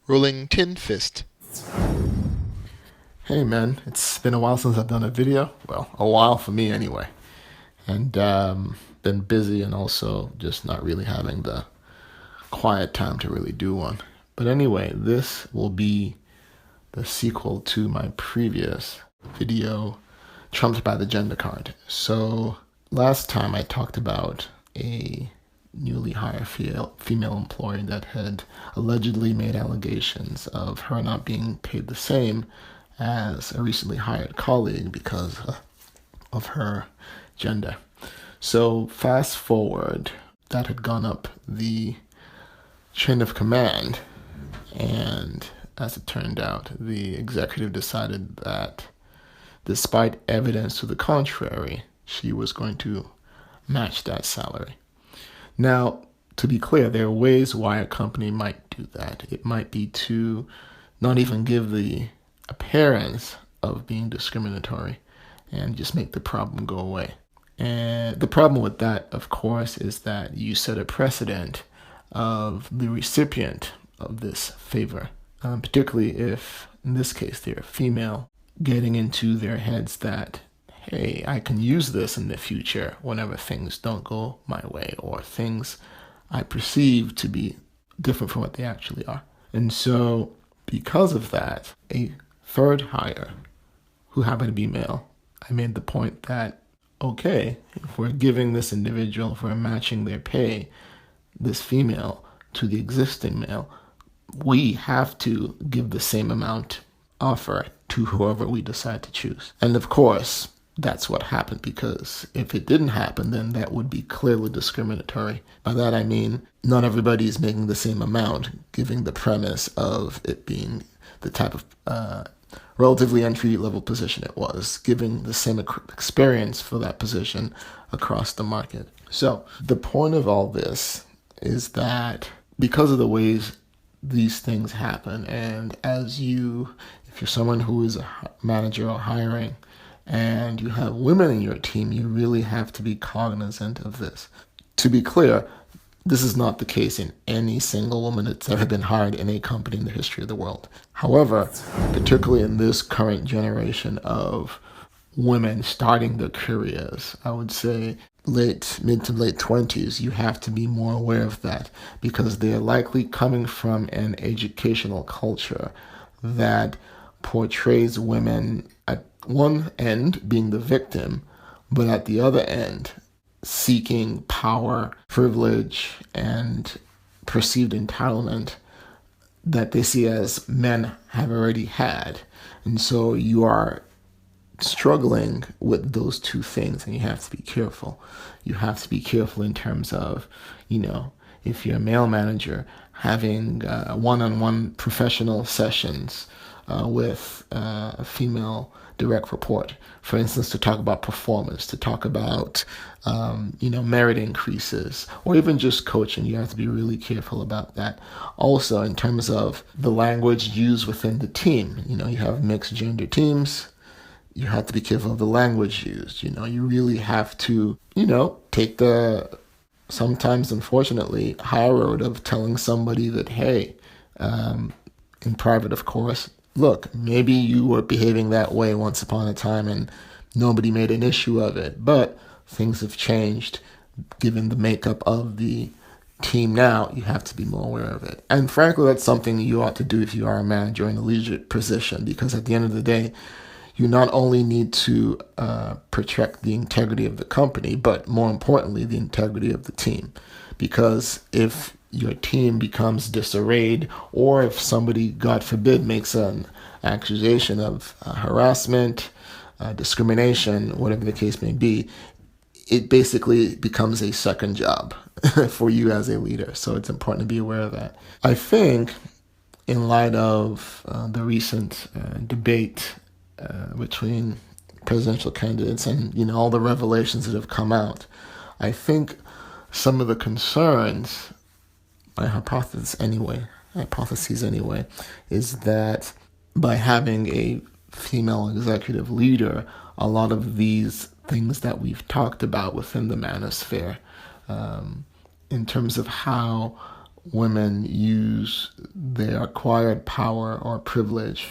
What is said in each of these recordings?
Rolling tin fist. Hey man, it's been a while since I've done a video. Well, a while for me anyway. And been busy and also just not really having the quiet time to really do one. But anyway, this will be the sequel to my previous video, Trumped by the Gender Card. So last time I talked about a newly hired female employee that had allegedly made allegations of her not being paid the same as a recently hired colleague because of her gender. So fast forward, that had gone up the chain of command, and as it turned out, the executive decided that despite evidence to the contrary, she was going to match that salary. Now, to be clear, there are ways why a company might do that. It might be to not even give the appearance of being discriminatory and just make the problem go away. And the problem with that, of course, is that you set a precedent of the recipient of this favor, particularly if, in this case, they're female, getting into their heads that, hey, I can use this in the future whenever things don't go my way or things I perceive to be different from what they actually are. And so, because of that, a third hire, who happened to be male, I made the point that, okay, if we're giving this individual, if we're matching their pay, this female, to the existing male, we have to give the same amount offer to whoever we decide to choose. And of course, that's what happened, because if it didn't happen, then that would be clearly discriminatory. By that I mean, not everybody is making the same amount, giving the premise of it being the type of relatively entry-level position it was, giving the same experience for that position across the market. So the point of all this is that because of the ways these things happen, and if you're someone who is a manager or hiring, and you have women in your team, you really have to be cognizant of this. To be clear, this is not the case in any single woman that's ever been hired in a company in the history of the world. However, particularly in this current generation of women starting their careers, I would say mid to late 20s, you have to be more aware of that, because they're likely coming from an educational culture that portrays women at one end being the victim, but at the other end seeking power, privilege, and perceived entitlement that they see as men have already had. And so you are struggling with those two things, and you have to be careful. You have to be careful in terms of, if you're a male manager, having one-on-one professional sessions with a female direct report, for instance, to talk about performance, to talk about, merit increases, or even just coaching. You have to be really careful about that. Also, in terms of the language used within the team, you have mixed gender teams. You have to be careful of the language used. You really have to, take the sometimes, unfortunately, high road of telling somebody that, hey, in private, of course, look, maybe you were behaving that way once upon a time and nobody made an issue of it, but things have changed. Given the makeup of the team now, you have to be more aware of it. And frankly, that's something you ought to do if you are a manager in a leadership position, because at the end of the day, you not only need to protect the integrity of the company, but more importantly, the integrity of the team. Because if your team becomes disarrayed, or if somebody, God forbid, makes an accusation of harassment, discrimination, whatever the case may be, it basically becomes a second job for you as a leader. So it's important to be aware of that. I think in light of the recent debate between presidential candidates and, all the revelations that have come out, I think some of the concerns, my hypotheses anyway, is that by having a female executive leader, a lot of these things that we've talked about within the manosphere, in terms of how women use their acquired power or privilege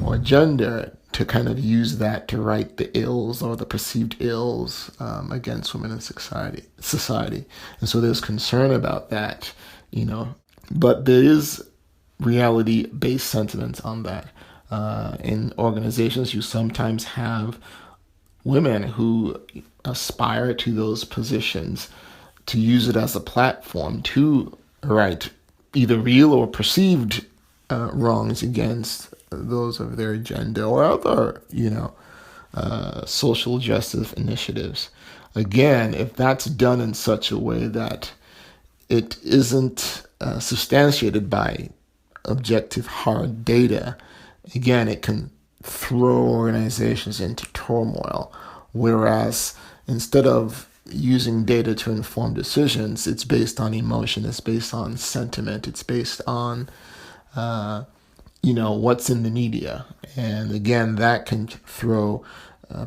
or gender to kind of use that to right the ills or the perceived ills against women in society. And so there's concern about that, but there is reality-based sentiments on that. In organizations, you sometimes have women who aspire to those positions to use it as a platform to right either real or perceived wrongs against those of their gender or other, social justice initiatives. Again, if that's done in such a way that it isn't substantiated by objective hard data, again, it can throw organizations into turmoil. Whereas instead of using data to inform decisions, it's based on emotion, it's based on sentiment, it's based on, what's in the media. And again, that can throw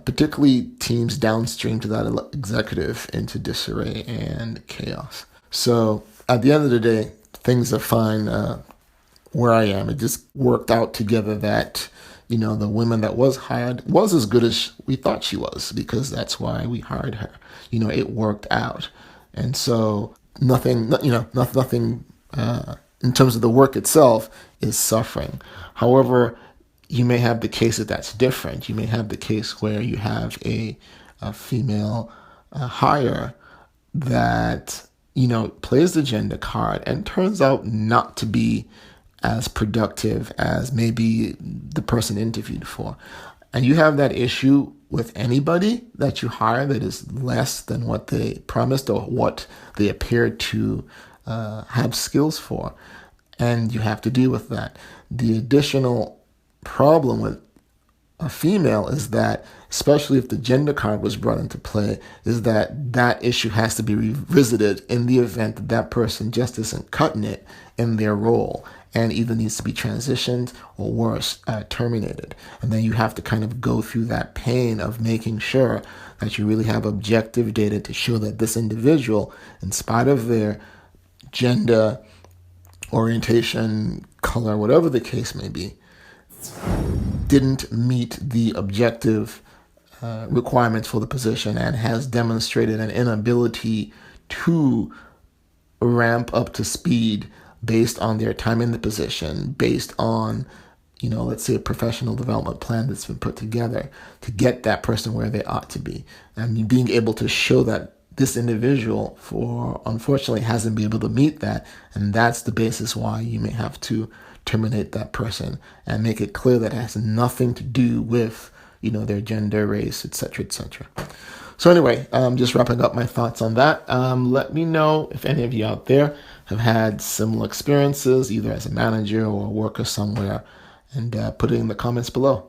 particularly teams downstream to that executive into disarray and chaos. So at the end of the day, things are fine where I am. It just worked out together that, the woman that was hired was as good as we thought she was, because that's why we hired her. It worked out. And so nothing in terms of the work itself is suffering. However, you may have the case that's different. You may have the case where you have a female hire that, plays the gender card and turns out not to be as productive as maybe the person interviewed for. And you have that issue with anybody that you hire that is less than what they promised or what they appeared to have skills for. And you have to deal with that. The additional problem with a female is that, especially if the gender card was brought into play, is that issue has to be revisited in the event that that person just isn't cutting it in their role and either needs to be transitioned or worse, terminated. And then you have to kind of go through that pain of making sure that you really have objective data to show that this individual, in spite of their gender, orientation, color, whatever the case may be, didn't meet the objective requirements for the position and has demonstrated an inability to ramp up to speed based on their time in the position, based on, let's say a professional development plan that's been put together to get that person where they ought to be. And being able to show that this individual, unfortunately, hasn't been able to meet that. And that's the basis why you may have to terminate that person and make it clear that it has nothing to do with, their gender, race, etc., etc. So anyway, just wrapping up my thoughts on that. Let me know if any of you out there have had similar experiences, either as a manager or a worker somewhere, and put it in the comments below.